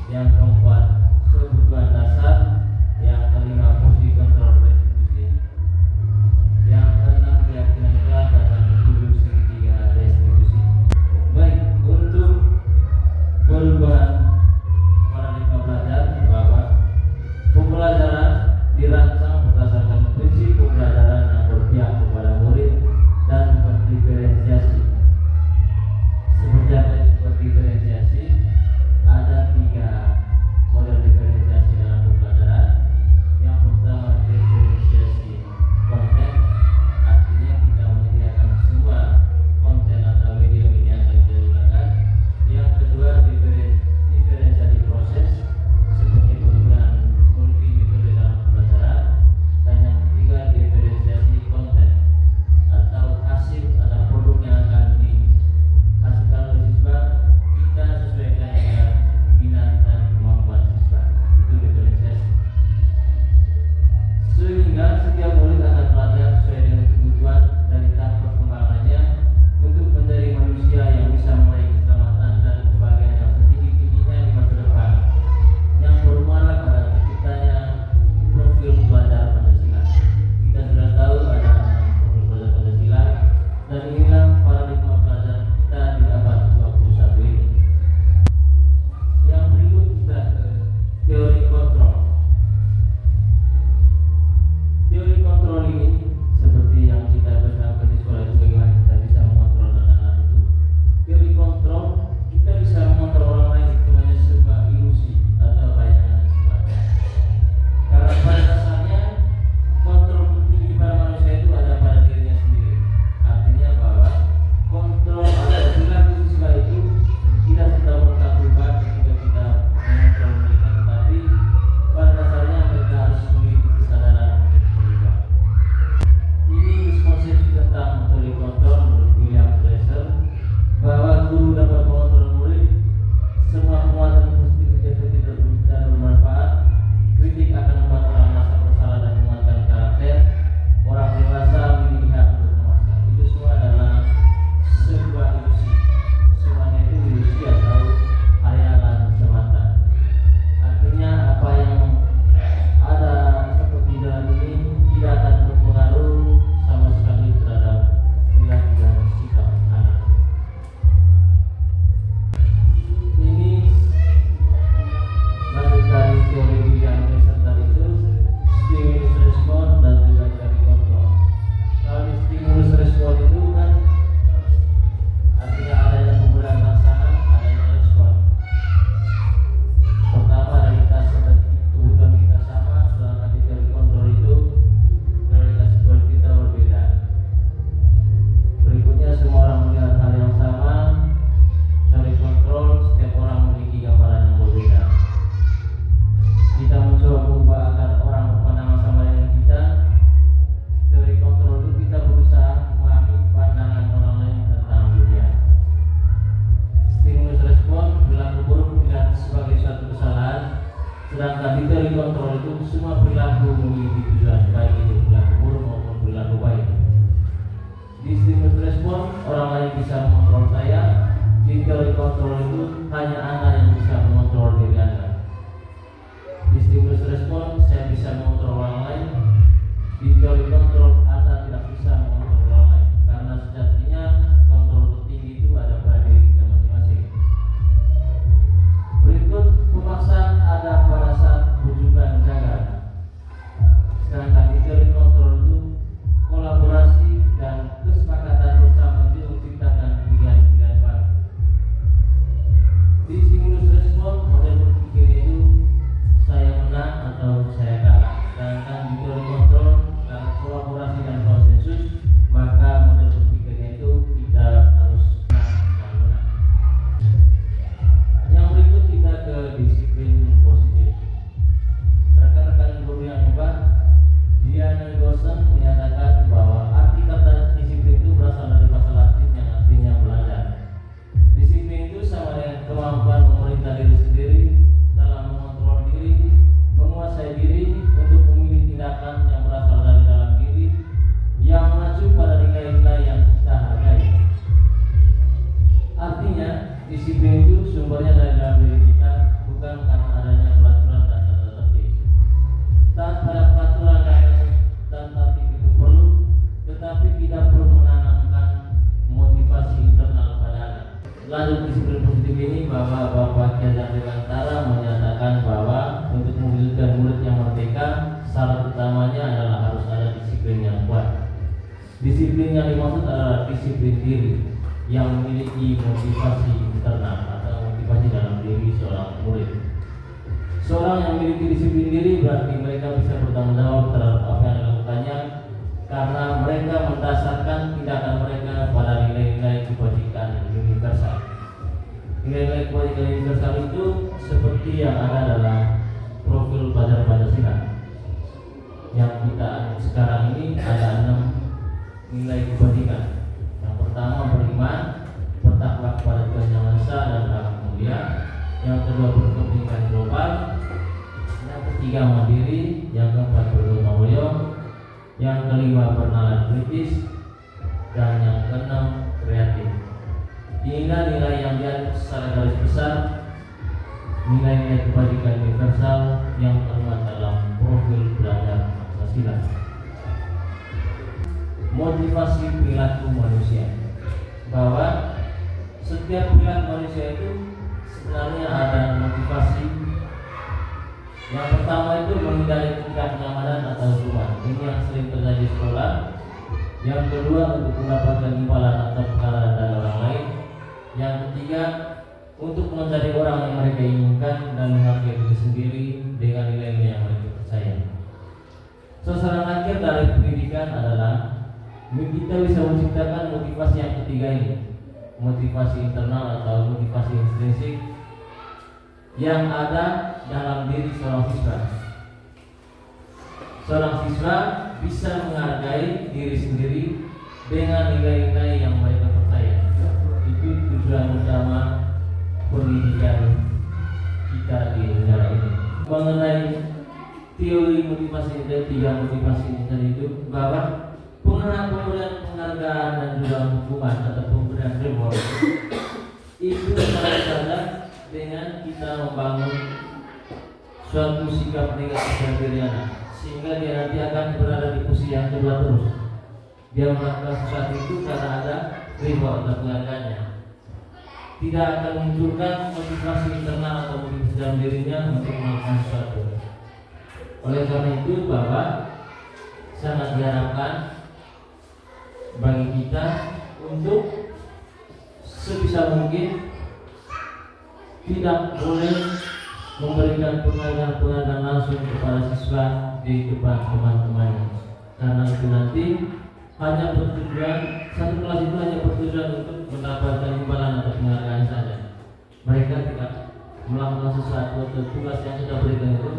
Yang keempat, kebutuhan dasar. Yang kelima, fungsi kontrol restitusi. Yang keenam, keyakinan kelas. Dan yang ketujuh, segitiga restitusi. Baik, untuk perubahan paradigma belajar bahwa pembelajaran dirancang berdasarkan prinsip pembelajaran yang berpihak kepada murid dan berdiferensiasi. Seperti apa itu berdiferensiasi? Ada 3 model diferensiasi dalam pembelajaran. Yang pertama, diferensiasi konten, artinya kita menyediakan semua konten atau media-media yang kita gunakan. Yang kedua, diferensiasi proses, seperti penggunaan multi metode dalam pembelajaran. Dan yang ketiga, diferensiasi konten atau hasil atau produk yang akan dihasilkan oleh siswa, kita sesuaikan dengan minat dan kemampuan siswa. Itu diferensiasi. Sehingga setiap murid akan belajar sesuai dengan kebutuhan dari tahap perkembangannya untuk menjadi manusia yang bisa meraih keselamatan dan kebahagiaan yang setinggi-tingginya di masa depan, yang bermuara pada terciptanya profil pelajar Pancasila. Kita sudah tahu ada profil pelajar Pancasila, dan inilah paradigma pelajar kita di abad 21 ini. Yang berikut kita ke teori kontrol. Teori kontrol ini seperti yang kita belajar di sekolah itu, bagaimana kita bisa mengontrol anak-anak itu. Teori kontrol, kita bisa mengontrol orang lain itu hanya sebuah ilusi atau bayangan sifatnya. Karena pada dasarnya kontrol tertinggi pada manusia itu ada pada dirinya sendiri. Artinya bahwa kontrol atau perilaku siswa itu tidak serta-merta berubah ketika kita mengontrol mereka, tetapi pada dasarnya mereka harus memiliki kesadaran untuk berubah. Ini miskonsepsi tentang teori kontrol menurut William Glasser, bahwa guru dapat mengontrol murid. Semua penguatan positif efektif dan bermanfaat. Kritik akan membuat orang merasa bersalah dan menguatkan karakter. Orang dewasa memiliki hak untuk memaksa. Itu semua adalah sebuah ilusi. Semuanya itu ilusi atau hayalan semata. Artinya apa yang ada seperti dalam ini tidak akan berpengaruh sama sekali terhadap perilaku dan sikap anak. Ini lanjut dari teori William Glasser tadi itu, stimulus respon dan juga teori kontrol. Kalau di stimulus respon itu kan artinya adanya pemberian rangsangan, adanya respon. Pertama, realitas kebutuhan kita sama, sedangkan di teori kontrol itu realitas kebutuhan kita berbeda. Berikutnya, semua orang melihat hal yang sama. Teori kontrol, setiap orang memiliki gambaran yang berbeda. Kita mencoba mengubah agar orang berpandangan sama dengan kita. Teori kontrol itu kita berusaha memahami pandangan orang lain tentang dunia. Stimulus respon, perilaku buruk dilihat sebagai suatu kesalahan, sedangkan di teori kontrol itu semua perilaku memiliki tujuan, baik itu perilaku buruk maupun perilaku baik. Di stimulus respon, orang lain bisa mengontrol saya. Di teori kontrol itu hanya Anda yang bisa mengontrol diri Anda. Di stimulus respon, saya bisa mengontrol orang lain. Di teori kontrol, Anda tidak bisa mengontrol orang lain, karena sejatinya kontrol tertinggi itu ada pada diri kita masing-masing. Berikut, pemaksaan ada pada saat rujukan jaga. Sedangkan di teori dimaksud adalah disiplin diri yang memiliki motivasi internal atau motivasi dalam diri seorang murid. Seorang yang memiliki disiplin diri berarti mereka bisa bertanggung jawab terhadap apa yang dilakukannya karena mereka mendasarkan tindakan mereka pada nilai-nilai kebajikan universal. Nilai-nilai kebajikan universal itu seperti yang ada dalam profil pelajar Pancasila. Yang kita sekarang ini ada 6 nilai kebajikan. Yang pertama beriman, bertakwa kepada Tuhan Yang Maha Esa dan Maha Mulia. Yang kedua berkepentingan global. Yang ketiga mandiri. Yang keempat bergotong royong. Yang kelima bernalar kritis. Dan yang keenam kreatif. Inilah nilai yang diatur secara garis besar nilai-nilai kebajikan universal yang termuat dalam profil pelajar Pancasila. Motivasi perilaku manusia, bahwa setiap perilaku manusia itu sebenarnya ada motivasi. Yang pertama itu menghindari tingkat kenyamanan atau hukuman. Ini yang sering terjadi di sekolah. Yang kedua untuk mendapatkan imbalan atau perkara dari orang lain. Yang ketiga untuk mencari orang yang mereka inginkan dan menghargai diri sendiri dengan nilai-nilai yang mereka percaya. Sasaran akhir dari pendidikan adalah kita bisa menciptakan motivasi yang ketiga ini, motivasi internal atau motivasi intrinsik yang ada dalam diri seorang siswa. Seorang siswa bisa menghargai diri sendiri dengan nilai-nilai yang mereka percaya. Itu tujuan utama pendidikan kita di negara ini. Mengenai teori motivasi dan 3 motivasi ini tadi itu, bahwa pemberian penghargaan dan juga hukuman atau pemberian reward itu salah dengan kita membangun suatu sikap negatif dari diri anak, sehingga dia nanti akan berada di posisi yang kedua terus. Dia melakukan sesuatu itu karena ada reward atau penghargaannya. Tidak akan munculkan motivasi internal atau motivasi dalam dirinya untuk melakukan sesuatu. Oleh karena itu, bahwa sangat diharapkan bagi kita untuk sebisa mungkin tidak boleh memberikan penghargaan langsung kepada siswa di depan teman-temannya, karena itu nanti hanya bertujuan, satu kelas itu hanya bertujuan untuk mendapatkan imbalan atau penghargaan saja. Mereka tidak melakukan sesuatu atau tugas yang sudah berikan itu,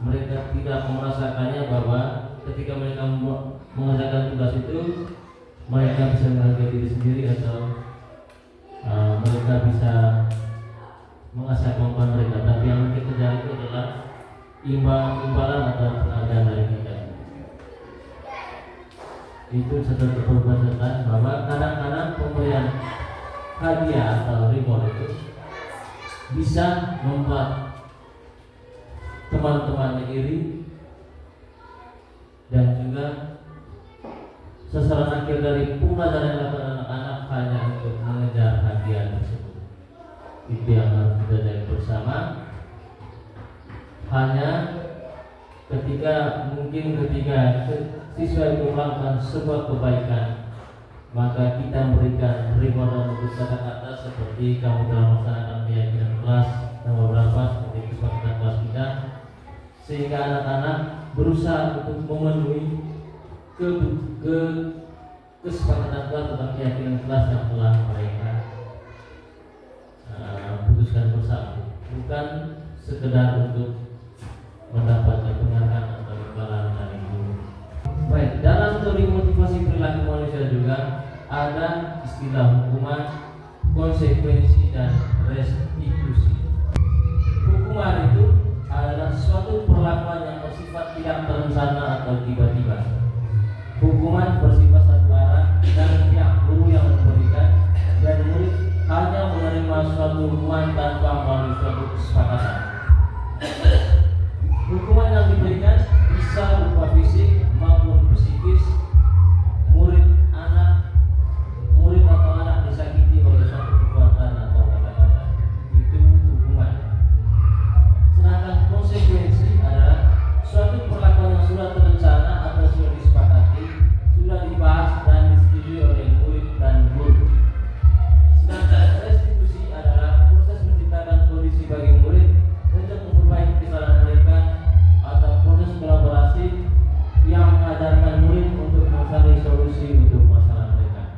mereka tidak merasakannya bahwa ketika mereka mengerjakan tugas itu mereka bisa menghargai diri sendiri atau mereka bisa mengasah kemampuan mereka. Tapi yang mereka kejar itu adalah imbalan atau penghargaan dari kita. Itu satu kebebasan, bahwa kadang-kadang pemberian hadiah atau reward itu bisa membuat teman-teman iri, dan juga sasaran akhir dari pembelajaran yang dilakukan anak-anak hanya untuk mengejar hadiah tersebut. Itu yang harus kita jaga bersama. Hanya ketika siswa itu melakukan sebuah kebaikan, maka kita memberikan reward untuk kata-kata seperti kamu telah melaksanakan keyakinan kelas nomor berapa, seperti kesepakatan kelas kita, sehingga anak-anak berusaha untuk memenuhi kesepakatan kelas tentang keyakinan kelas yang telah mereka putuskan bersama, bukan sekedar untuk mendapatkan penghargaan atau imbalan dari guru. Baik, dalam teori motivasi perilaku manusia juga ada istilah hukuman, konsekuensi, dan restitusi. Hukuman itu adalah suatu perlakuan yang bersifat tidak terencana atau tiba-tiba. Hukuman bersifat satu arah dan pihak guru yang memberikan, dan murid hanya menerima suatu hukuman tanpa melalui suatu kesepakatan. Hukuman yang diberikan bisa berupa fisik maupun psikis. Murid atau anak disakiti oleh suatu perbuatan atau kata-kata, itu sebagai murid untuk memperbaiki kesalahan mereka atau proses kolaborasi yang mengajarkan murid untuk mencari solusi untuk masalah mereka.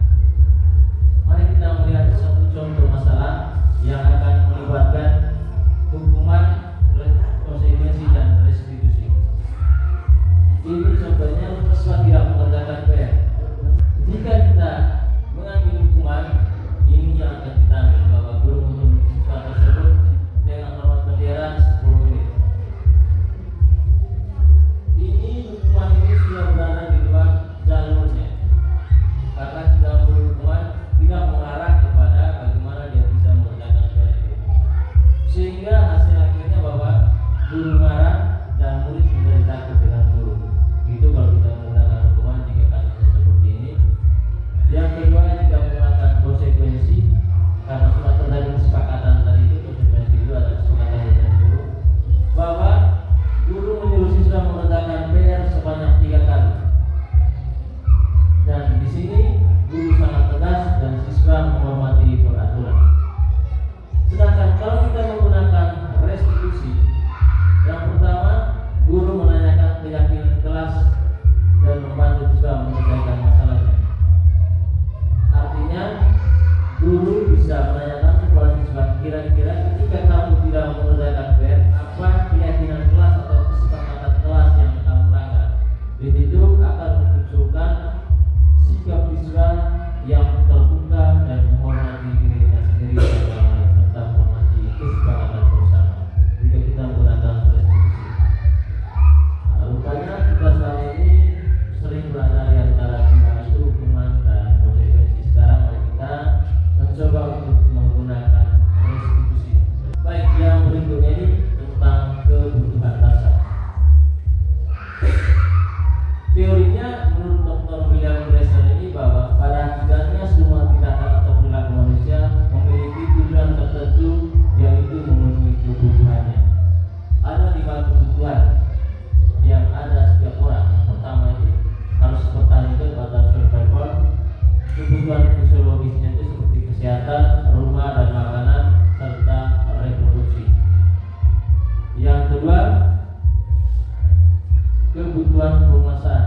Mari kita melihat satu contoh masalah yang akan melibatkan hukuman, konsekuensi dan restitusi. Ini contohnya siswa tidak mengerjakan PR. Jika kita mengambil hukuman, ini yang akan kita ambil bahwa guru menuntut siswa tersebut dengan hormat bendera 10 menit. Ini hukuman ini sudah berada di luar jalurnya, karena kita memberi hukuman tidak mengarah kepada bagaimana dia bisa mengerjakan PR itu, sehingga hasil akhirnya bahwa guru marah dan murid menjadi takut dengan guru. Itu kalau kita menggunakan hukuman jika kasusnya seperti ini. Yang kedua, jika menggunakan konsekuensi, karena sudah terjadi kesepakatan tadi itu, konsekuensi itu adalah kesepakatan dengan guru bahwa guru menyuruh siswa mengerjakan PR sebanyak 3 kali. Dan di sini guru sangat tegas dan siswa menghormati peraturan. Sedangkan kalau kita menggunakan restitusi, yang pertama, guru menanyakan keyakinan kelas dan membantu siswa menyelesaikan masalahnya. Artinya, guru bisa menanyakan kepada siswa, kira-kira ketika kamu tidak mengerjakan PR, apa keyakinan kelas atau kesepakatan kelas yang kamu langgar? Di situ akan memunculkan sikap siswa yang terbuka dan menghormati dirinya sendiri dan orang lain, serta menghormati kesepakatan bersama. Jika kita menggunakan restitusi, rupanya kita saat ini sering berada di antara dua itu, hukuman dan konsekuensi. Sekarang mari kita mencoba untuk menggunakan restitusi. Baik, yang berikutnya ini tentang kebutuhan dasar. Teorinya menurut Dr. William Glasser ini bahwa pada hakikatnya semua tindakan atau perilaku manusia memiliki tujuan tertentu, yaitu memenuhi kebutuhannya. Ada 5 kebutuhan yang ada setiap orang. Yang pertama itu harus bertahan hidup atau survival. Kebutuhan fisiologisnya itu seperti kesehatan, rumah dan makanan, serta reproduksi. Yang kedua, kebutuhan penguasaan,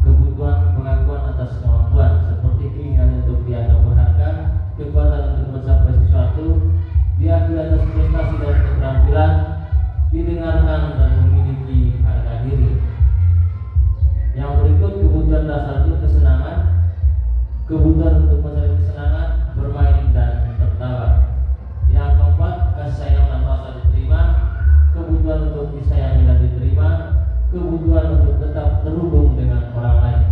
kebutuhan pengakuan atas kemampuan, seperti keinginan untuk dianggap berharga, kekuatan untuk mencapai sesuatu, diakui atas prestasi dan keterampilan, didengarkan dan memiliki harga diri. Yang berikut kebutuhan dasar itu kesenangan, kebutuhan untuk mencari kesenangan, bermain dan tertawa. Yang keempat, kasih sayang dan rasa diterima, kebutuhan untuk disayangi dan diterima, kebutuhan untuk tetap terhubung dengan orang lain.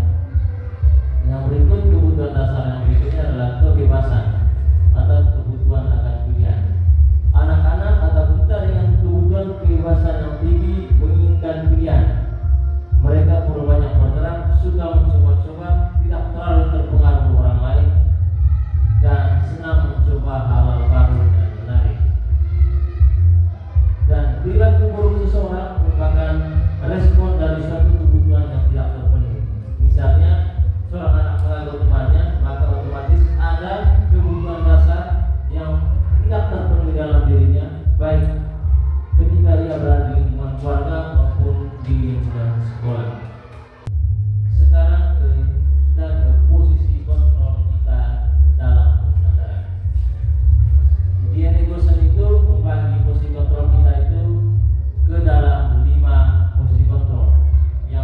Yang berikut kebutuhan dasar yang berikutnya adalah kebebasan atau kebutuhan akan pilihan. Anak-anak atau kita dengan kebutuhan kebebasan yang tinggi menginginkan pilihan. Mereka perlu banyak bergerak, suka mencoba-coba, tidak terlalu terpengaruh orang lain, dan senang mencoba hal-hal baru dan menarik. Dan perilaku buruk seseorang merupakan respon dari suatu kebutuhan yang tidak terpenuhi. Misalnya, seorang anak meragu temannya, maka otomatis ada kebutuhan dasar yang tidak terpenuhi dalam dirinya, baik ketika dia berada di lingkungan keluarga maupun di lingkungan sekolah. Sekarang kita ke posisi kontrol kita dalam pembelajaran. Dia Egoson itu membagi posisi kontrol kita itu ke dalam 5 posisi kontrol. Yang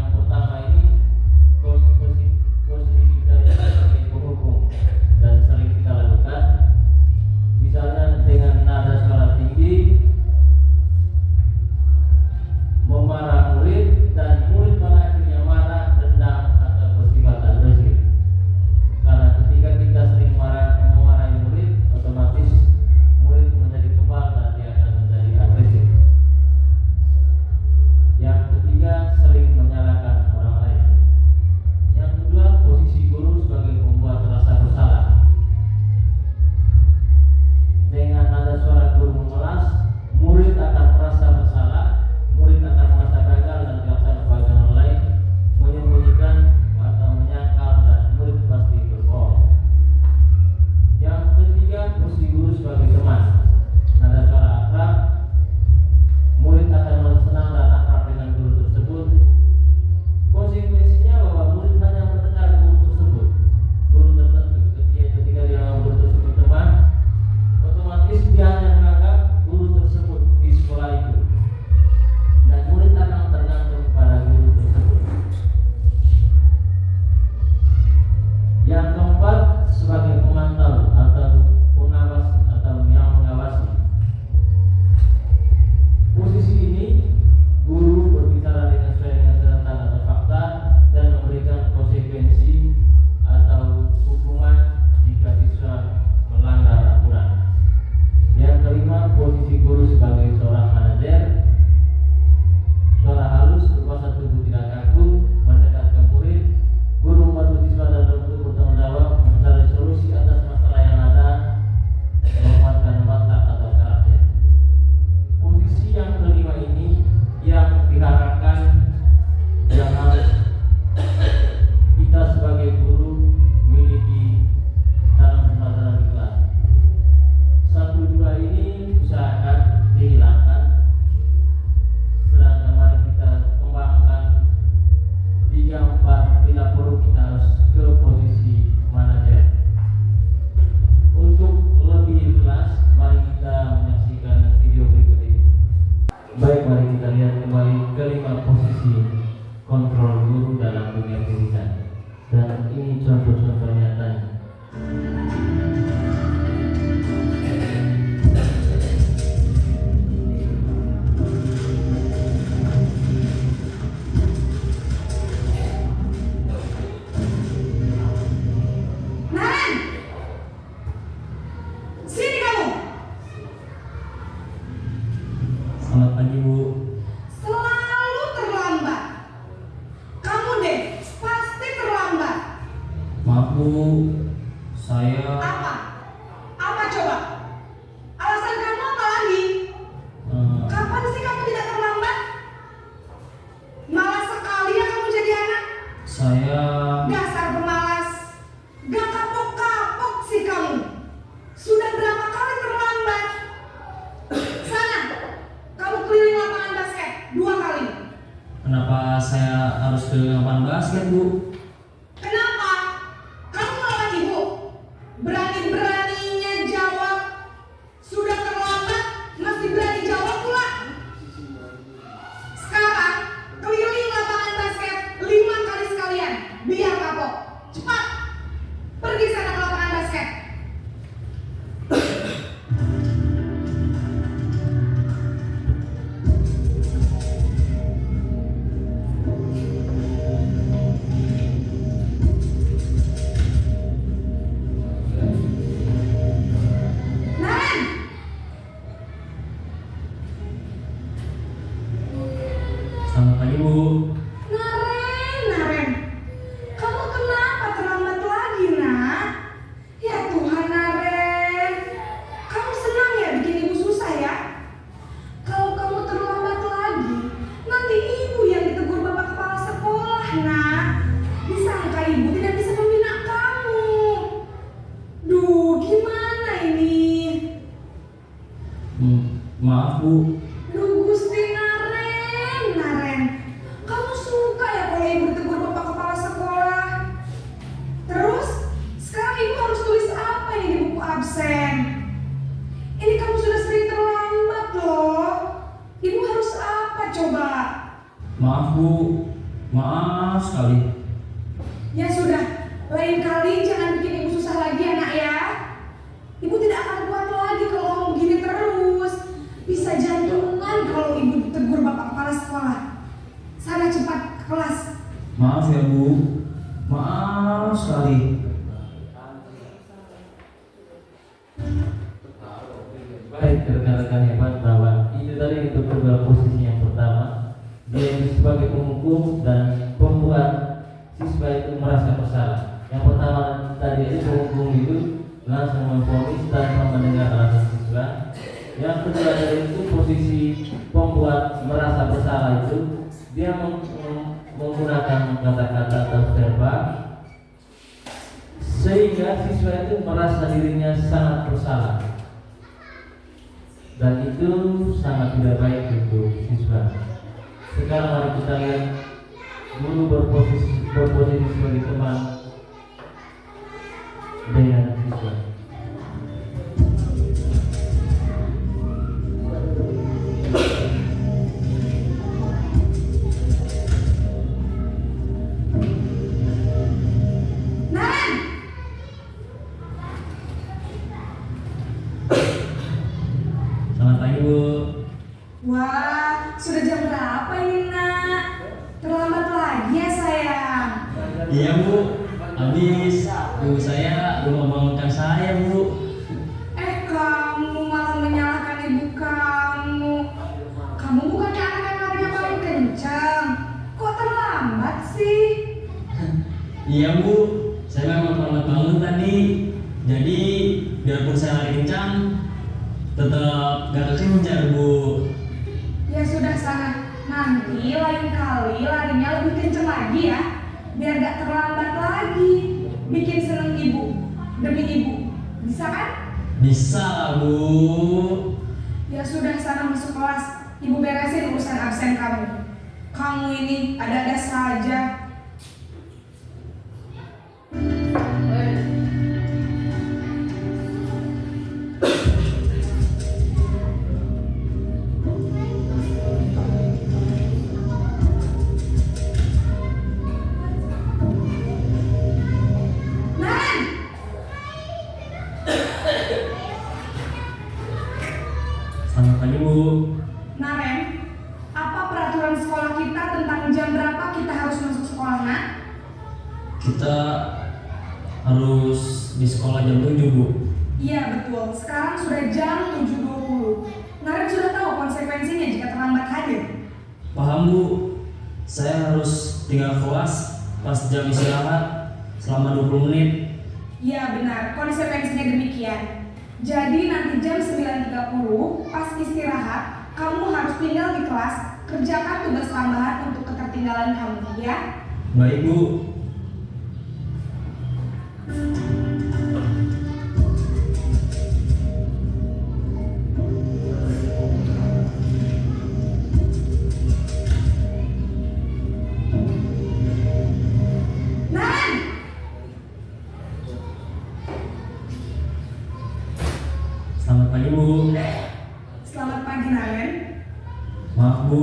Baik, mari kita lihat kembali kelima posisi kontrol guru dalam dunia pendidikan. Dan ini contoh-contoh nyatanya. Selamat pagi, Bu. Selalu terlambat. Kamu deh, pasti terlambat. Maaf, Bu. Saya Apa? Apa coba? Alasan kamu apa lagi? Kapan sih kamu tidak terlambat? Malas sekali ya kamu jadi anak. saya Dasar pemalas. Gak kapok-kapok sih kamu. Sudah berapa kali terlambat? Sana, kamu keliling lapangan basket 2 kali. Kenapa saya harus ke lapangan basket, Bu? Kenapa? Kamu melawan ibu? Berani-beraninya jawab. Sudah terlambat, masih berani jawab pula. Sekarang, keliling lapangan basket 5 kali sekalian. Biar kapok. Cepat. Pergi sana ke lapangan basket. Naren! Selamat pagi, Bu. Naren. Kamu kenapa terlambat lagi, nak? Ya Tuhan, Naren. Kamu senang ya bikin ibu susah ya? Kalau kamu terlambat lagi, nanti ibu yang ditegur bapak kepala sekolah, nak. Disangka ibu tidak bisa membina kamu. Duh, gimana ini? Maaf, Bu. Duh, Gusti Naren. Kamu suka ya kalau ibu ditegur bapak kepala sekolah? Terus, sekarang ibu harus tulis apa ini di buku absen? Ini kamu sudah sering terlambat loh. Ibu harus apa coba? Maaf, Bu. Maaf sekali. Ya sudah, lain kali jangan bikin ibu susah lagi ya, nak ya. Ibu tidak akan kuat lagi kalau kamu begini terus. Bisa jantungan kalau ibu ditegur bapak kepala sekolah. Sana cepat ke kelas. Maaf ya, Bu. Maaf sekali. Baik, rekan-rekan hebat, bahwa itu tadi untuk kedua posisi yang pertama, dia sebagai penghukum dan pembuat siswa itu merasa bersalah. Yang pertama tadi itu penghukum itu langsung memvonis tanpa mendengar alasan siswa. Yang kedua dari itu posisi pembuat merasa bersalah itu dia menggunakan kata-kata atau verbal sehingga siswa itu merasa dirinya sangat bersalah, dan itu sangat tidak baik untuk siswa. Sekarang mari kita lihat guru berposisi sebagai teman dengan siswa. Naren! Selamat pagi, Bu. Wah, sudah jam berapa ini, nak? Terlambat lagi ya, sayang. Iya, Bu. Habis ibu saya belum membangunkan saya, Bu. Kamu malah menyalahkan ibu kamu. Kamu bukannya anak yang larinya paling kencang. Kok terlambat sih? Iya, Bu. Saya memang terlambat bangun tadi. Jadi biarpun saya lari kencang, tetap gak kekencar, Bu. Ya sudah sana. Nanti lain kali larinya lebih kencang lagi ya. Biar gak terlambat lagi. Bikin seneng ibu. Demi ibu. Bisa kan? Bisa lah, Bu. Ya sudah sana masuk kelas. Ibu beresin urusan absen kamu. Kamu ini ada-ada saja. Naren, apa peraturan sekolah kita tentang jam berapa kita harus masuk sekolah, nak? Kita harus di sekolah jam 7, Bu. Iya betul, sekarang sudah jam 7.20. Naren sudah tahu konsekuensinya jika terlambat hadir. Paham, Bu. Saya harus tinggal kelas pas jam istirahat selama 20 menit. Iya benar, konsekuensinya demikian. Jadi nanti jam 9.30 pas istirahat, kamu harus tinggal di kelas, kerjakan tugas tambahan untuk ketertinggalan kamu, ya? Baik, Bu. Naren! Selamat pagi, Bu. Selamat pagi, Naren. Maaf, Bu.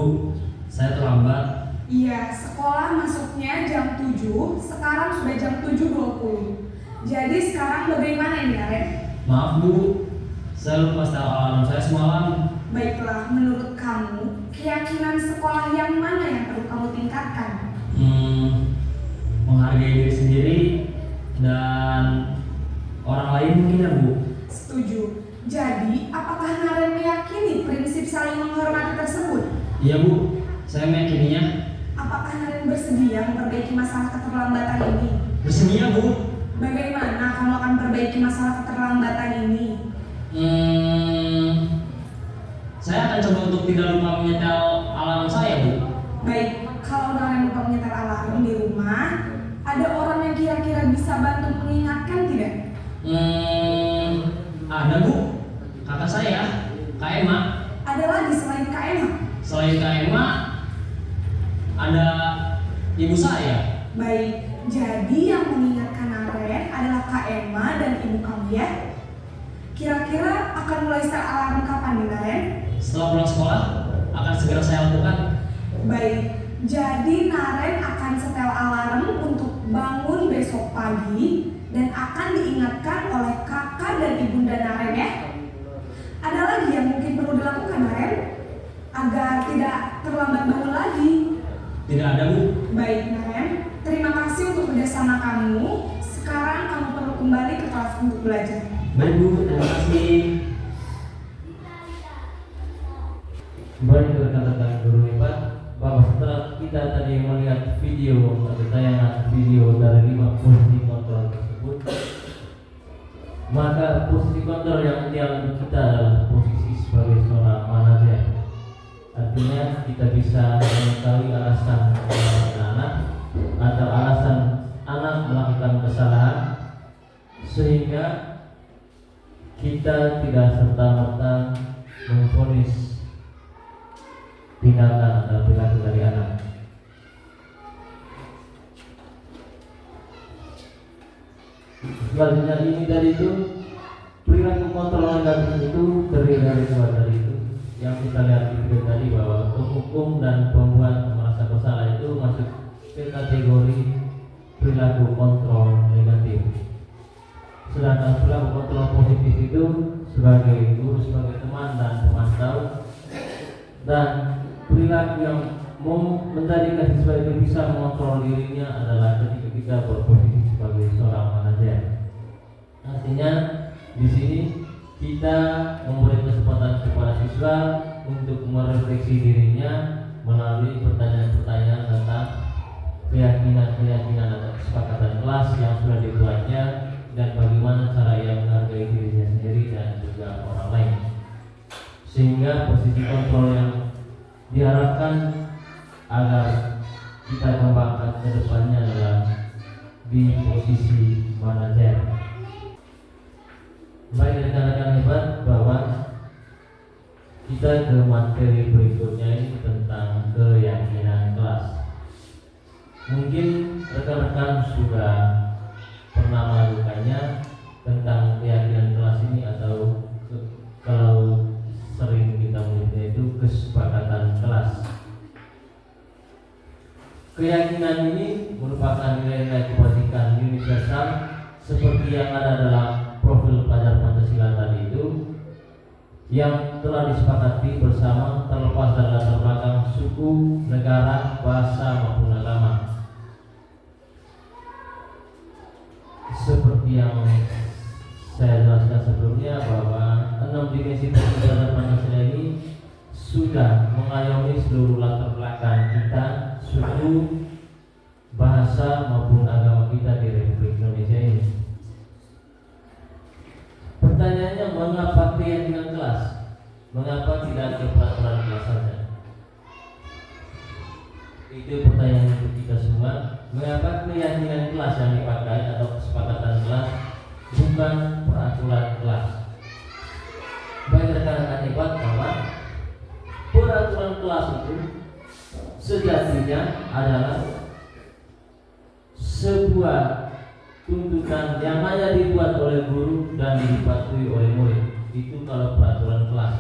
Saya terlambat. Iya, sekolah masuknya jam 7, sekarang sudah jam 7.20. Jadi sekarang bagaimana ini, Naren? Maaf, Bu. Saya lupa setel alarm saya semalam. Baiklah, menurut kamu, keyakinan sekolah yang mana yang perlu kamu tingkatkan? Menghargai diri sendiri dan orang lain mungkin, ya, Bu. Setuju. Jadi, apakah Naren meyakini prinsip saling menghormati tersebut? Iya, Bu. Saya meyakininya. Apakah Naren bersedia memperbaiki masalah keterlambatan ini? Bersedia, Bu. Bagaimana kamu akan perbaiki masalah keterlambatan ini? Saya akan coba untuk tidak lupa menyetel alarm saya, Bu. Baik, kalau Naren lupa menyetel alarm di rumah, ada orang yang kira-kira bisa bantu mengingatkan tidak? Ada, Bu. Kakak saya, Kak Emma. Ada lagi selain Kak Emma? Selain Kak Emma, ada ibu saya. Baik, jadi yang mengingatkan Naren adalah Kak Emma dan ibu kamu, ya? Kira-kira akan mulai setel alarm kapan nih, Naren? Setelah pulang sekolah, akan segera saya lakukan. Baik, jadi Naren akan setel alarm untuk bangun besok pagi dan akan diingatkan oleh kakak dan ibunda Naren, ya? Ada lagi yang mungkin perlu dilakukan, Naren? Agar tidak terlambat bangun lagi. Tidak ada, Bu. Baik, Naren. Terima kasih untuk kerjasama kamu. Sekarang kamu perlu kembali ke kelas untuk belajar. Baik, Bu. Terima kasih. Baik rekan-rekan guru hebat, bahwa setelah kita tadi melihat video atau tayangan video dari 5 posisi kontrol tersebut, maka posisi kontrol yang ideal kita adalah posisi sebagai seorang manajer. Artinya kita bisa mengetahui alasan anak atau alasan anak melakukan kesalahan, sehingga kita tidak serta-merta memvonis tindakan atau perilaku dari anak. Selanjutnya ini dari itu perilaku kontrol negatif itu terdiri dari dua dari itu. Yang kita lihat di video tadi bahwa penghukum dan pembuat merasa bersalah itu masuk ke kategori perilaku kontrol negatif. Sedangkan perilaku kontrol positif itu sebagai guru, sebagai teman dan pemantau, dan perilaku yang menjadikan siswa itu bisa mengontrol dirinya adalah ketika kita berposisi sebagai seorang manajer. Artinya di sini kita memberi kesempatan kepada siswa untuk merefleksi dirinya melalui pertanyaan-pertanyaan tentang keyakinan atau kesepakatan kelas yang sudah dibuatnya dan bagaimana cara ia menghargai dirinya sendiri dan juga orang lain. Sehingga posisi kontrol yang diharapkan agar kita kembangkan ke depannya adalah di posisi manajer. Baik rekan-rekan hebat, bahwa kita ke materi berikutnya ini tentang keyakinan kelas. Mungkin rekan-rekan sudah pernah melakukannya tentang keyakinan kelas ini, atau kalau sering kita menyebutnya itu kesepakatan kelas. Keyakinan ini merupakan nilai-nilai kebajikan universal seperti yang ada dalam profil pelajar Pancasila tadi itu, yang telah disepakati bersama terlepas suku, negara, bahasa maupun agama. Seperti yang saya jelaskan sebelumnya bahwa 6 dimensi peradaban Pancasila ini sudah mengayomi seluruh latar belakang kita, suku, bahasa maupun agama kita di Republik Indonesia ini. Pertanyaannya, mengapa keyakinan kelas? Mengapa tidak ada peraturan kelas saja? Itu pertanyaan untuk kita semua. Mengapa keyakinan kelas yang dipakai atau kesepakatan kelas bukan peraturan kelas? Baik rekan-rekan hebat bahwa peraturan kelas itu sejatinya adalah sebuah tuntutan yang hanya dibuat oleh guru dan dipatuhi oleh murid. Itu kalau peraturan kelas.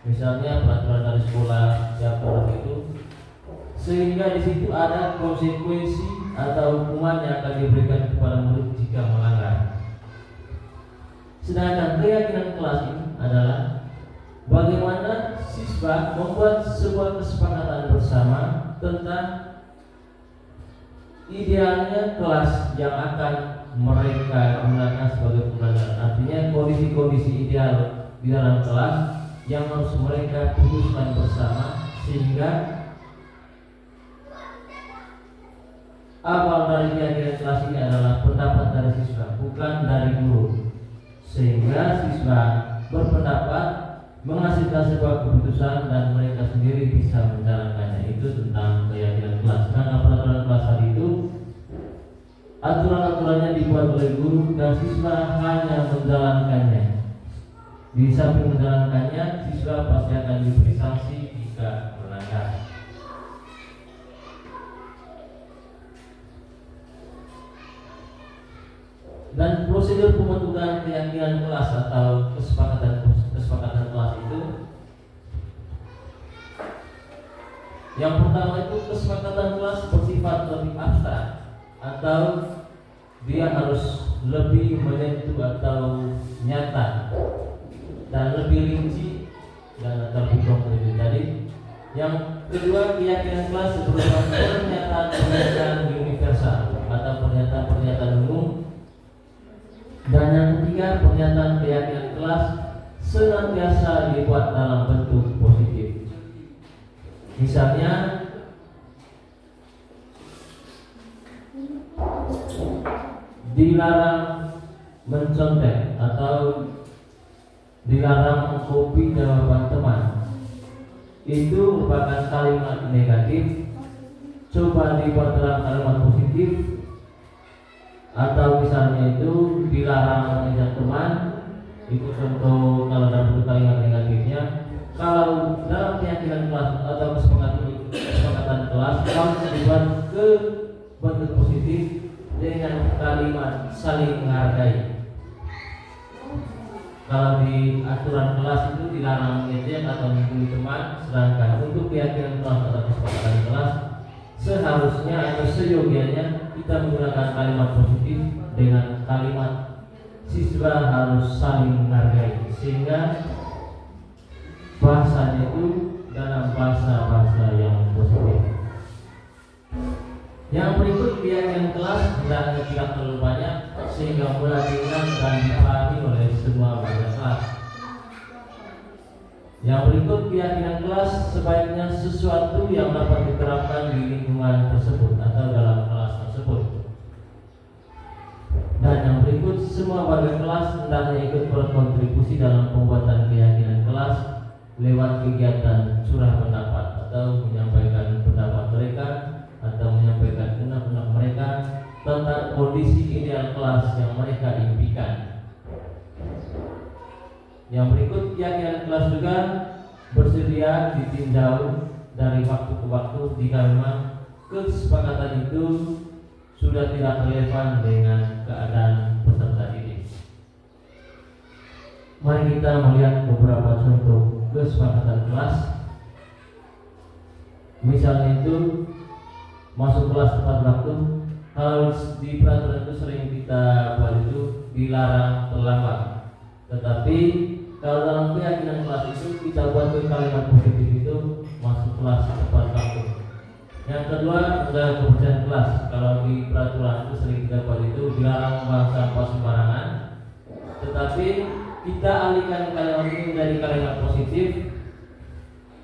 Misalnya peraturan dari sekolah yang itu, sehingga di situ ada konsekuensi atau hukuman yang akan diberikan kepada murid jika melanggar. Sedangkan keyakinan kelas ini adalah bagaimana siswa membuat sebuah kesepakatan bersama tentang idealnya kelas yang akan mereka gunakan sebagai pembelajaran. Artinya kondisi-kondisi ideal di dalam kelas yang harus mereka putuskan bersama, sehingga awal dari keyakinan kelas ini adalah pendapat dari siswa, bukan dari guru, sehingga siswa berpendapat menghasilkan sebuah keputusan dan mereka sendiri bisa menjalankannya. Itu tentang keyakinan kelas. Karena peraturan kelas tadi itu aturan-aturannya dibuat oleh guru dan siswa hanya menjalankannya. Di samping menjalankannya, siswa pasti akan diberi sanksi jika melanggar. Dan prosedur pembentukan keyakinan kelas atau kesepakatan kelas itu, yang pertama itu kesepakatan kelas bersifat lebih abstrak atau dia harus lebih menyentuh atau nyata dan lebih rinci dan atau lebih konkret tadi. Yang kedua, keyakinan kelas berupa pernyataan universal atau pernyataan umum. Dan yang ketiga, pernyataan keyakinan kelas senantiasa dibuat dalam bentuk positif. Misalnya, dilarang mencontek atau dilarang mengkopi jawaban teman. Itu merupakan kalimat negatif. Coba dibuat dalam kalimat positif. Atau misalnya itu dilarang mengajak teman. Itu contoh kalau dalam bentuk kalimat negatifnya. Kalau dalam keyakinan kelas atau kesepakatan kelas harus dibuat ke bentuk positif dengan kalimat saling menghargai. Kalau di aturan kelas itu dilarang mengejek atau membuli teman, sedangkan untuk keyakinan kelas atau kesepakatan kelas seharusnya atau seyogianya kita menggunakan kalimat positif dengan kalimat siswa harus saling menghargai, sehingga bahasanya itu dalam bahasa yang positif. Yang berikut keyakinan kelas hendaknya tidak terlalu banyak sehingga mudah diingat dan dipahami oleh semua warga kelas. Yang berikut keyakinan kelas sebaiknya sesuatu yang dapat diterapkan di lingkungan tersebut atau dalam kelas tersebut. Dan yang berikut, semua warga kelas hendaknya ikut berkontribusi dalam pembuatan keyakinan kelas lewat kegiatan curah pendapat atau menyampaikan pendapat mereka atau menyampaikan unek-unek mereka tentang kondisi ideal kelas yang mereka impikan. Yang berikut, keyakinan kelas juga bersedia ditinjau dari waktu ke waktu jika memang kesepakatan itu sudah tidak relevan dengan keadaan peserta didik. Mari kita melihat beberapa contoh kesepakatan kelas. Misalnya itu masuk kelas tepat waktu. Kalau di peraturan itu sering kita buat itu dilarang terlambat. Tetapi kalau dalam keyakinan kelas itu kita buat kalimat positif itu masuk kelas tepat waktu. menjaga kebersihan kelas. Kalau di peraturan itu sering didapat itu dilarang membuang sampah sembarangan. Tetapi kita alihkan kalimat ini menjadi kalimat positif,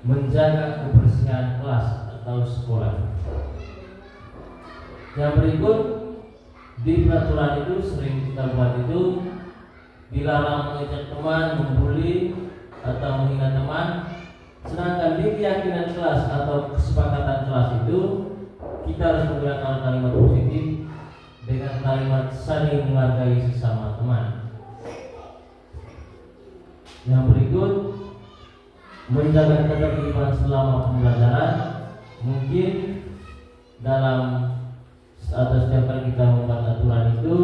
menjaga kebersihan kelas atau sekolah. Yang berikut, di peraturan itu sering kita buat itu dilarang mengejek teman, membuli atau menghina teman. Sedangkan di keyakinan kelas atau kesepakatan kelas itu kita harus menggunakan kalimat positif dengan kalimat saling menghargai sesama teman. Yang berikut, menjaga ketertiban selama pembelajaran. Mungkin dalam atau setiap kali kita membuat aturan itu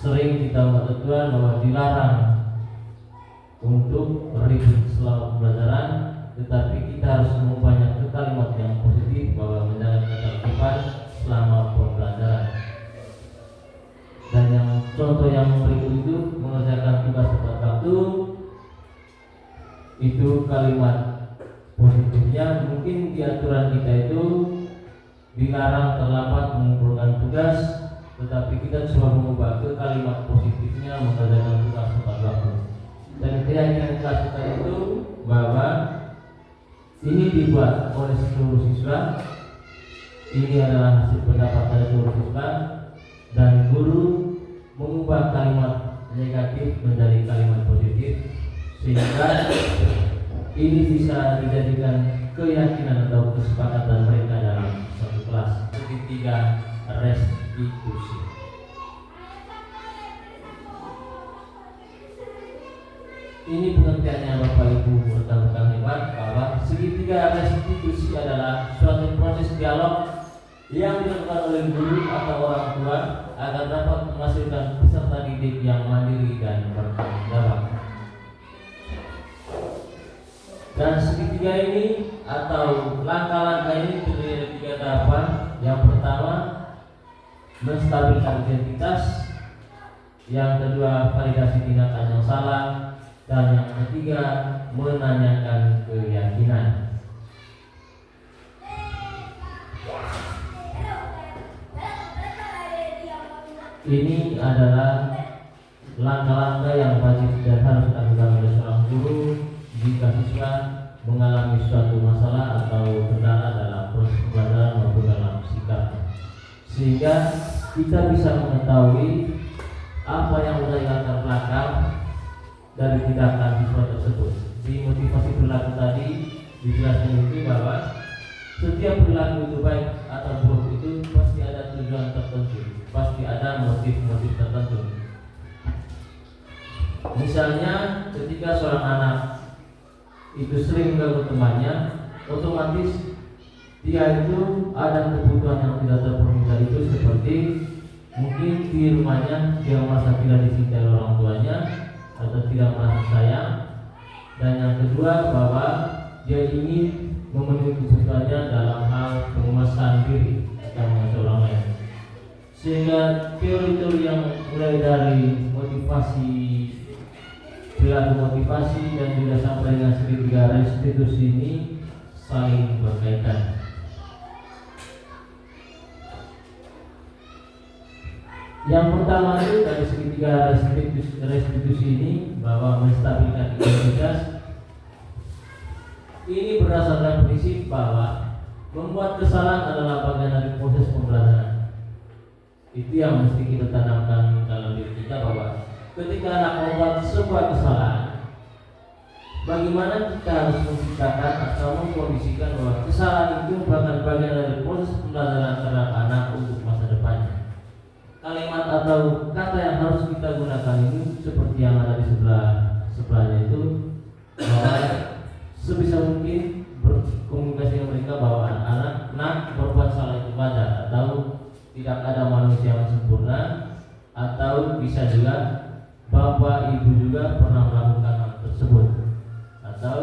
sering kita membuat aturan bahwa dilarang untuk ribut selama pembelajaran, tetapi kita harus mengubahnya ke kalimat yang positif bahwa menjaga ketertiban selama pembelajaran. Dan yang contoh yang berikut itu mengerjakan tugas tepat waktu, itu kalimat positifnya mungkin di aturan kita itu dilarang terlambat mengumpulkan tugas, tetapi kita coba mengubah ke kalimat positifnya mengerjakan tugas tepat waktu. Dan keyakinan kelas kita itu bahwa ini dibuat oleh seluruh siswa, ini adalah hasil pendapat dari seluruh siswa, dan guru mengubah kalimat negatif menjadi kalimat positif, sehingga ini bisa dijadikan keyakinan atau kesepakatan mereka dalam satu kelas. Ketiga, restitusi. Ini pengertiannya Bapak Ibu rekan-rekan hebat, bahwa segitiga restitusi adalah suatu proses dialog yang dilakukan oleh guru atau orang tua agar dapat menghasilkan peserta didik yang mandiri dan bertanggung jawab. Dan segitiga ini atau langkah-langkah ini terdiri dari 3 tahapan. Yang pertama, menstabilkan identitas. Yang kedua, validasi tindakan yang salah. Dan yang ketiga, menanyakan keyakinan. Ini adalah langkah-langkah yang wajib dan harus dilakukan oleh seorang guru jika siswa mengalami suatu masalah atau kendala dalam proses pembelajaran maupun dalam sikap, sehingga kita bisa mengetahui apa yang sudah dilatar belakang dari tindakan siswa tersebut. Di motivasi perilaku tadi dijelaskan itu bahwa setiap perilaku itu baik atau buruk itu pasti ada tujuan tertentu, pasti ada motif-motif tertentu. Misalnya ketika seorang anak itu sering mengganggu temannya, otomatis dia itu ada kebutuhan yang tidak terpenuhi tadi itu, seperti mungkin di rumahnya dia merasa tidak dicintai oleh orang tuanya atau tidak merasa sayang. Dan yang kedua, bahwa dia ingin memenuhi kebutuhannya dalam hal penguasaan diri atau menguasai orang lain. Sehingga teori-teori yang mulai dari motivasi, perilaku motivasi, dan juga sampai dengan segitiga restitusi ini saling berkaitan. Yang pertama itu dari segitiga restitusi ini, bahwa menstabilkan identitas. Ini berdasarkan prinsip bahwa membuat kesalahan adalah bagian dari proses pembelajaran. Itu yang mesti kita tanamkan dalam diri kita, bahwa ketika anak membuat sebuah kesalahan, bagaimana kita harus menciptakan atau mengkondisikan bahwa kesalahan itu merupakan bagian dari proses pembelajaran terhadap anak untuk masa depannya. Kalimat atau kata yang harus kita gunakan ini seperti yang ada di sebelahnya itu, bahwa sebisa mungkin berkomunikasi dengan mereka bahwa anak berbuat salah itu wajar, atau tidak ada manusia yang sempurna, atau bisa juga bapak ibu juga pernah melakukan hal tersebut, atau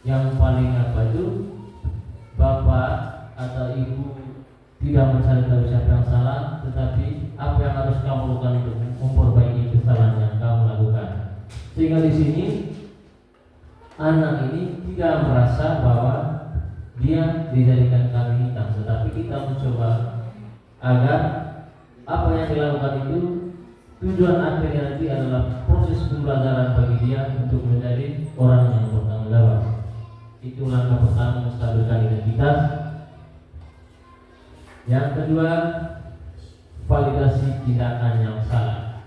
yang paling apa itu, bapak atau ibu tidak mencari tahu siapa yang salah, tetapi apa yang harus kamu lakukan untuk memperbaiki kesalahan yang kamu lakukan. Sehingga di sini anak ini tidak merasa bahwa dia dijadikan kambing kita mencoba agar apa yang dilakukan itu tujuan akhirnya nanti adalah proses pembelajaran bagi dia untuk menjadi orang yang bertanggung jawab. Itu langkah pertama, menstabilkan identitas. Yang kedua, validasi tindakan yang salah.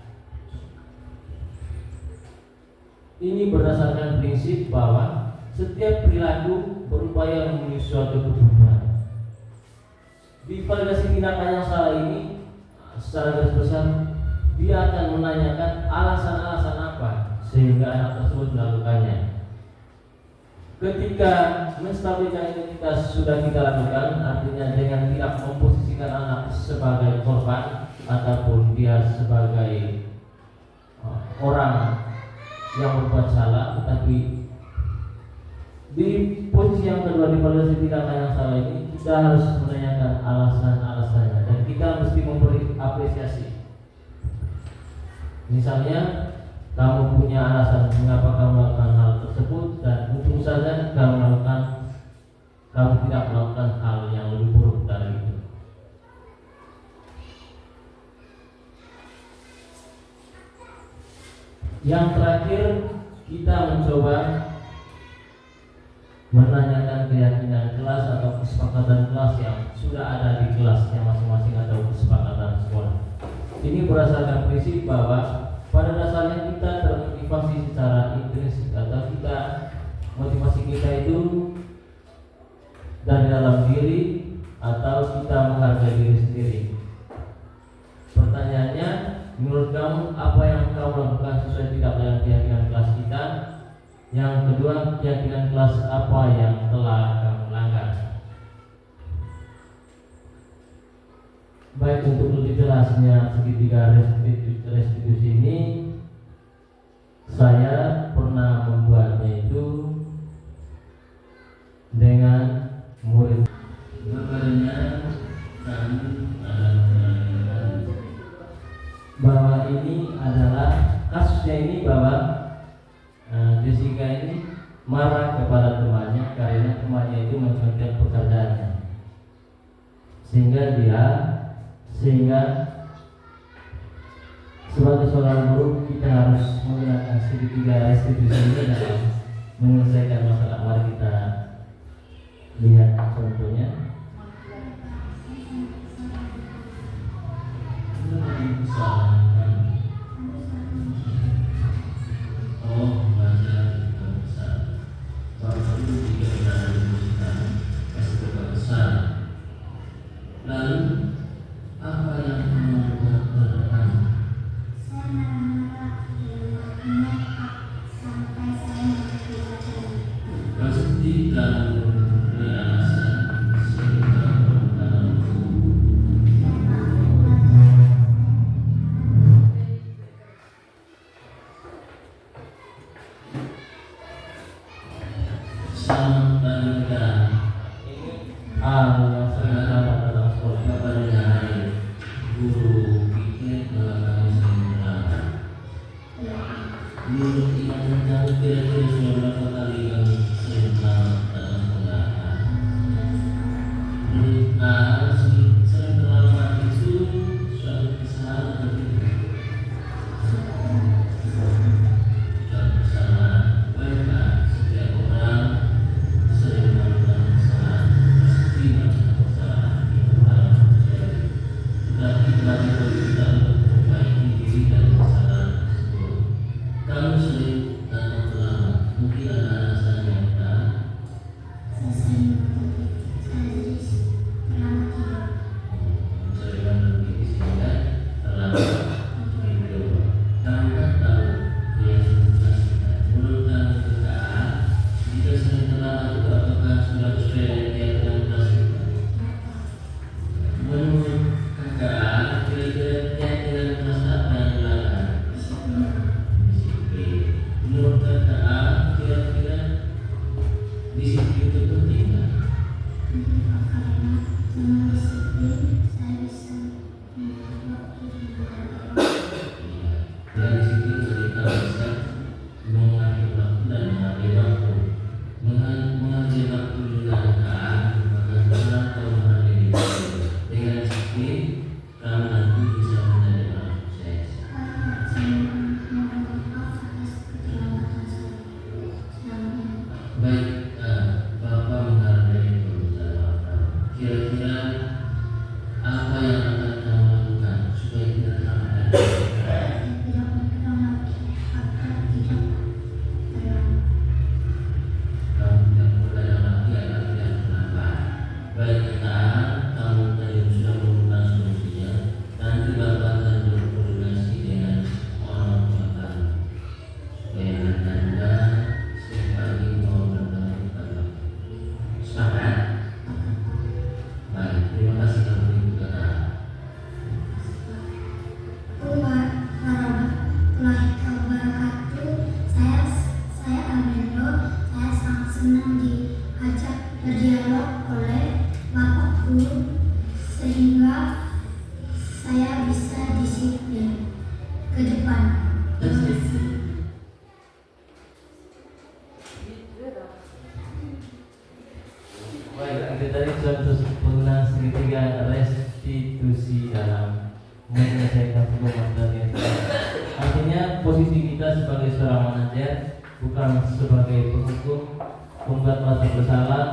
Ini berdasarkan prinsip bahwa setiap perilaku berupaya memenuhi suatu kebutuhan. Di validasi tindakan yang salah ini, secara garis besar, dia akan menanyakan alasan-alasan apa sehingga anak tersebut melakukannya. Ketika menstabilkan identitas sudah kita lakukan, artinya dengan tidak memposisikan anak sebagai korban ataupun dia sebagai orang yang berbuat salah, tetapi di posisi yang kedua, di validasi tindakan yang salah ini, kita harus menanyakan alasan-alasannya dan kita mesti memberi apresiasi. Misalnya, kamu punya alasan mengapa kamu melakukan hal tersebut, dan untung saja kamu tidak melakukan hal yang lebih buruk dari itu. Yang terakhir, kita mencoba menanyakan keyakinan kelas atau kesepakatan kelas yang sudah ada di kelasnya masing-masing atau kesepakatan sekolah. Ini berdasarkan prinsip bahwa pada dasarnya kita termotivasi secara intrinsik atau motivasi kita itu dari dalam diri atau kita menghargai diri sendiri. Pertanyaannya, menurut kamu apa yang kamu lakukan sesuai tidak dengan keyakinan kelas kita? Yang kedua, keyakinan kelas apa yang telah kamu langgar? Baik, untuk lebih jelasnya segitiga restitusi ini, saya pernah membuatnya itu dengan murid. Makanya kami bahwa ini adalah kasusnya ini bahwa Jessica ini marah kepada temannya karena temannya itu mencontek pekerjaannya, sehingga sebagai seorang guru kita harus menggunakan segitiga restitusi ini dalam menyelesaikan masalah. Mari kita lihat contohnya. Lalu apa yang membuat tertekan? Pasti kamu beralasan sehingga beralasan. Sampaikan hal yang sebenarnya dalam sekolah kepada guru pikir kalau kamu sering guru ingat tentang kira-kira berapa kali kamu sering dalam sekolah. Sering terlambat itu suatu kesalahan atau tidak? Suatu kesalahan. Baiklah, setiap orang sering melakukan kesalahan, pasti melakukan kesalahan yang dalam terjadi. Tetapi bagaimana kita untuk memperbaiki diri dari kesalahan tersebut? Kamu sering datang terlambat, mungkin ada alasan yang tak. Sering lebih di sini kan terlambat. Kamu kan tahu kreativitas kita. Menurut kamu kakak, jika sering terlambat itu apakah sudah sesuai dengan keyakinan kelas kita? Menurut kakak, kira-kira keyakinan kelas apa yang dilanggar? Disiplin. Menurut kakak, kira-kira disiplin itu penting nggak? Dari disiplin kita bisa mengatur waktu dan menghargai waktu. Menghargai waktu juga kan, maka kita tahu menghargai diri. berdialog oleh Bapak Guru sehingga saya bisa disiplin ke depan. Terima kasih. Baik, itu tadi suatu penggunaan segitiga restitusi dalam menyelesaikan sebuah masalah yang artinya posisi kita sebagai seorang manajer bukan sebagai penghukum, pembuat merasa bersalah,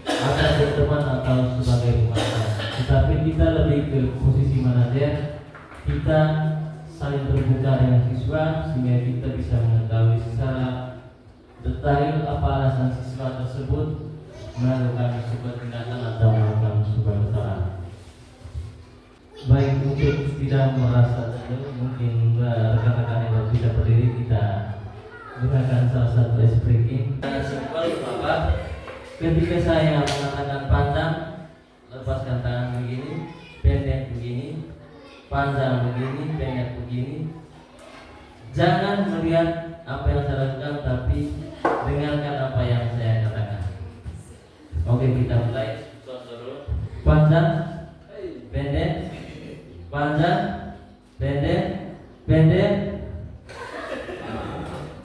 atau berteman atau sebagai pemandang, tetapi kita lebih ke posisi manajer. Kita saling terbuka dengan siswa sehingga kita bisa mengetahui secara detail apa alasan siswa tersebut melakukan sebuah tindakan atau melakukan sebuah kesalahan. Baik, untuk tidak merasa tegang, mungkin rekan-rekan yang bisa berdiri kita gunakan salah satu ice breaking. Simpel, Bapak. Ketika saya mengatakan panjang, lepaskan tangan begini, pendek begini, panjang begini, pendek begini. Jangan melihat apa yang saya lakukan, tapi dengarkan apa yang saya katakan. Oke, kita mulai. Panjang, pendek, panjang, pendek, pendek.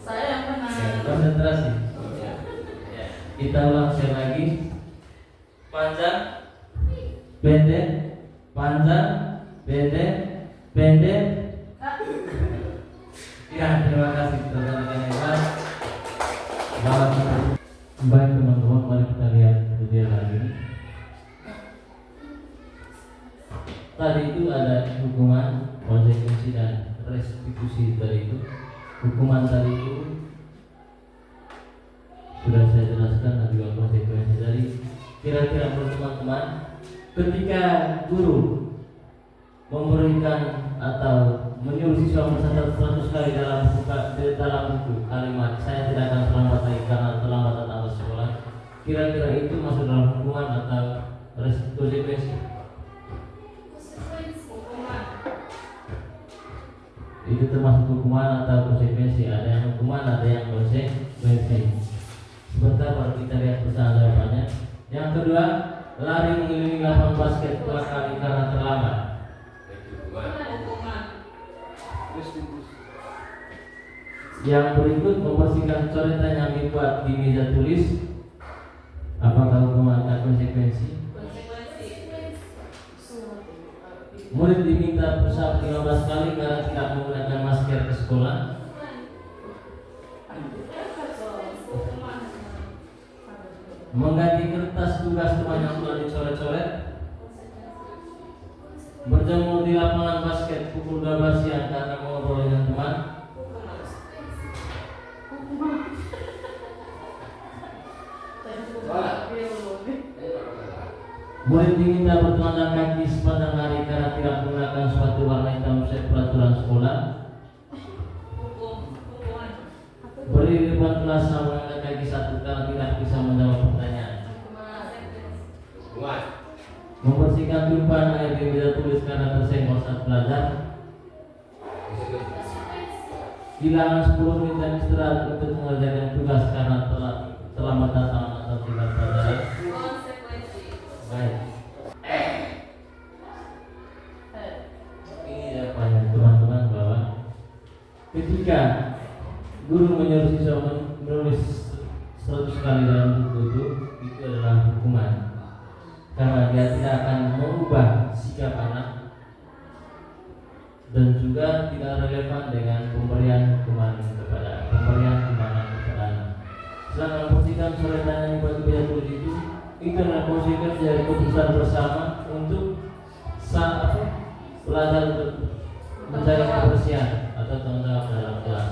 Saya yang benar. Konsentrasi. Kita ulang sekali lagi. Panjang, pendek, panjang, pendek, pendek. Ya, terima kasih teman-teman yang hebat. Baik teman-teman, mari kita lihat video lagi. Tadi itu ada hukuman, konsekuensi dan restitusi tadi itu. Hukuman tadi itu sudah saya jelaskan dan juga konsekuensi dari. Kira-kira menurut teman-teman, ketika guru memberikan atau menyuruh siswa bersandar 100 kali dalam buku kalimat saya tidak akan terlambat lagi karena terlambat datang ke sekolah, kira-kira itu masuk dalam hukuman atau konsekuensi? Itu termasuk hukuman atau konsekuensi? Ada yang hukuman, ada yang konsekuensi. Sebentar baru kita lihat bersama jawabannya. Yang kedua, lari mengelilingi lapangan basket 2 kali karena terlambat. Yang berikut membersihkan coretan yang dibuat di meja tulis. Apakah hukuman atau konsekuensi? Murid diminta pusat 15 kali karena tidak menggunakan masker ke sekolah. Mengganti kertas tugas teman yang telah dicoret-coret. Berjemur di lapangan basket pukul 12 siang karena mengobrol dengan teman. Murid diminta bertelanjang kaki sepanjang hari karena tidak menggunakan sepatu warna hitam sesuai peraturan sekolah. Berdiri di depan kelas sama mengangkat kaki 1 karena tidak bisa menjawab pertanyaan. Membersihkan tumpahan air di meja tulis karena tersenggol saat belajar. Kehilangan 10 menit dan istirahat untuk mengerjakan tugas karena terlambat datang atau tidak belajar. Baik. Ini jawabannya teman-teman, bahwa ketika guru menyuruh siswa menulis 100 kali dalam buku itu adalah hukuman, karena dia tidak akan mengubah sikap anak dan juga tidak relevan dengan pemberian hukuman kepada anak. Sedangkan membersihkan coretan yang dibuat di meja tulis itu adalah konsekuensi dari keputusan bersama untuk belajar untuk mencari kebersihan atau tanggung jawab dalam kelas.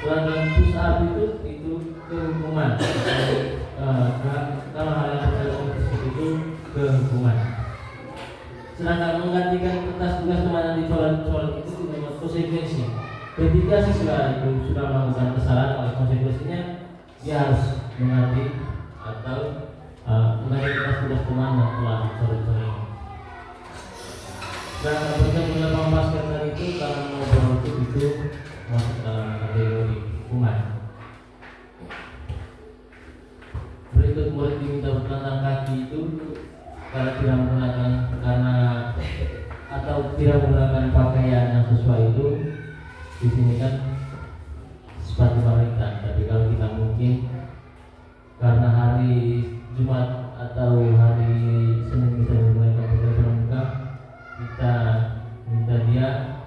Sedangkan push up itu kehukuman. Kalau hal yang terjadi itu kehukuman. Sedangkan menggantikan kertas tugas teman yang dicoret-coret itu tidak konsekuensi. Ketika siswa itu sudah melakukan kesalahan, oleh konsekuensinya dia harus mengganti atau mengganti kertas tugas teman yang telah dicoret-coret. Dan berjemur lapangan basket tadi itu karena mengobrol itu masuk dalam kategori hukuman. Berikut dituntut murid diminta bertelanjang kaki itu karena tidak menggunakan atau tidak menggunakan pakaian yang sesuai itu, di sini kan sepatu mereka. Tapi kalau kita mungkin karena hari Jumat atau hari Senin bisa mereka bermuka, kita minta dia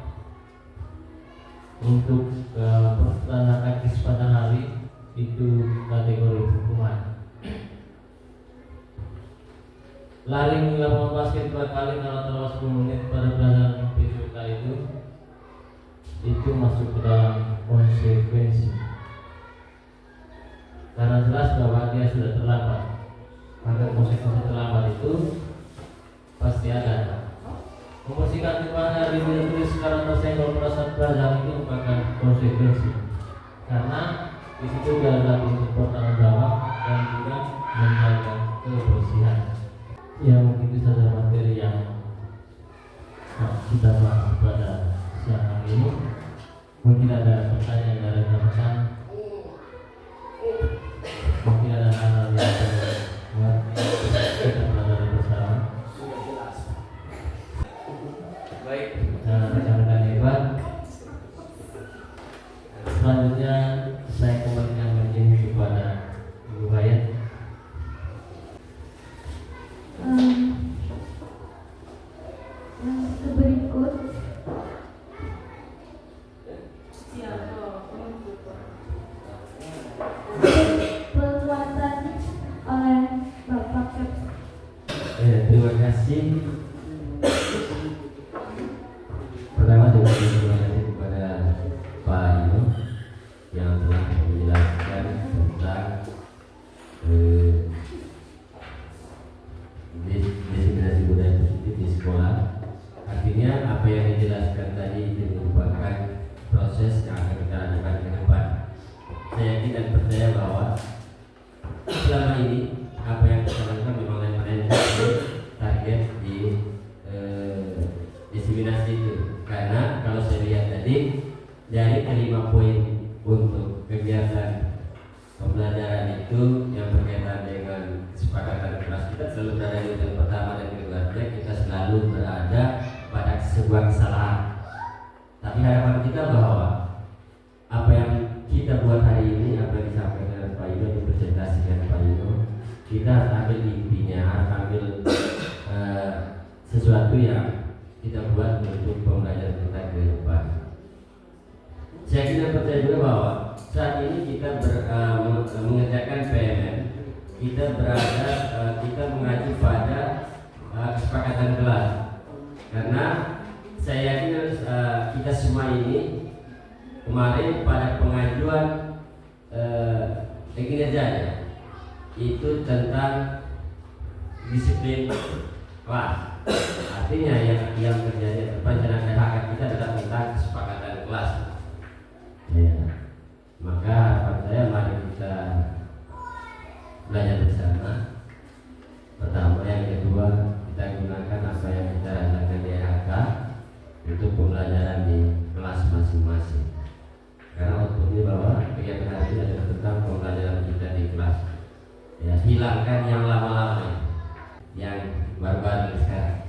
untuk bertelanjang kaki sepanjang hari, itu kategori hukuman. Lari di lapangan basket 2 kali kalau terlalu 10 menit pada pelajaran PJK itu masuk ke dalam konsekuensi. Karena jelas bahwa dia sudah terlambat, maka konsekuensi terlambat itu pasti ada. Membersihkan timbangan hari bila tulis sekarang tersenggol pada saat pelajaran itu merupakan konsekuensi. Karena di situ dia adalah untuk bertanggung jawab dan juga menjaga kebersihan. Ya mungkin itu saja materi yang kita bahas pada siang hari ini. Mungkin ada pertanyaan dari rekan-rekan, mungkin ada hal-hal yang buat kita pelajari bersama. Baik, rekan-rekan hebat. Selanjutnya saya kembalikan menjadi kepada Ibu Bayan. Yang berikut penguatan oleh Bapak Keps. Terima kasih. Pertama juga terima kasih kepada Pak Ino yang telah menjelaskan tentang diseminasi budaya positif di sekolah. Artinya apa yang dijelaskan tadi itu merupakan proses yang akan kita lakukan ke depan. Saya yakin dan percaya bahwa selama ini apa yang kita lakukan memang referensi target di diseminasi itu. Karena kalau saya lihat tadi dari kelima poin untuk kegiatan pembelajaran itu yang berkaitan dengan kesepakatan kelas, kita selalu berada di urutan pertama dan kedua. Kita selalu berada pada sebuah kesalahan. Tapi harapan kita bahwa apa yang kita buat hari ini, apa yang disampaikan oleh Pak Ino, dipresentasikan Pak Ino, kita harus ambil intinya, harus ambil sesuatu yang kita buat untuk pembelajaran kita ke depan. Saya kira percaya juga bahwa saat ini kita mengerjakan PMN, kita mengacu pada kesepakatan kelas. Karena saya yakin kita semua ini kemarin pada pengajuan kinerjanya itu tentang disiplin kelas. Artinya yang terjadi perencanaan PHK kita adalah tentang kesepakatan kelas. Ya. Maka harapan saya mari kita belajar bersama. Pertama, yang kedua kita gunakan apa yang kita rasakan di PHK untuk pembelajaran di kelas masing-masing. Karena untuk ini bahwa kegiatan hari ini adalah tentang pembelajaran kita di kelas. Ya, hilangkan yang lama-lama, yang baru-baru sekarang.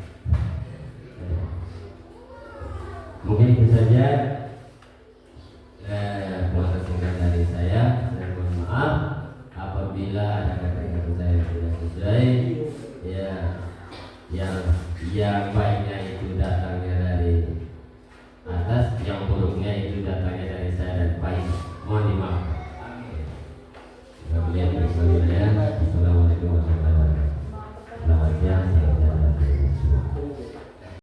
Mungkin itu saja penguatan singkat dari saya. Saya mohon maaf apabila ada kata-kata saya yang tidak sesuai. Ya, yang baiknya itu datangnya dari atas, yang buruknya itu datangnya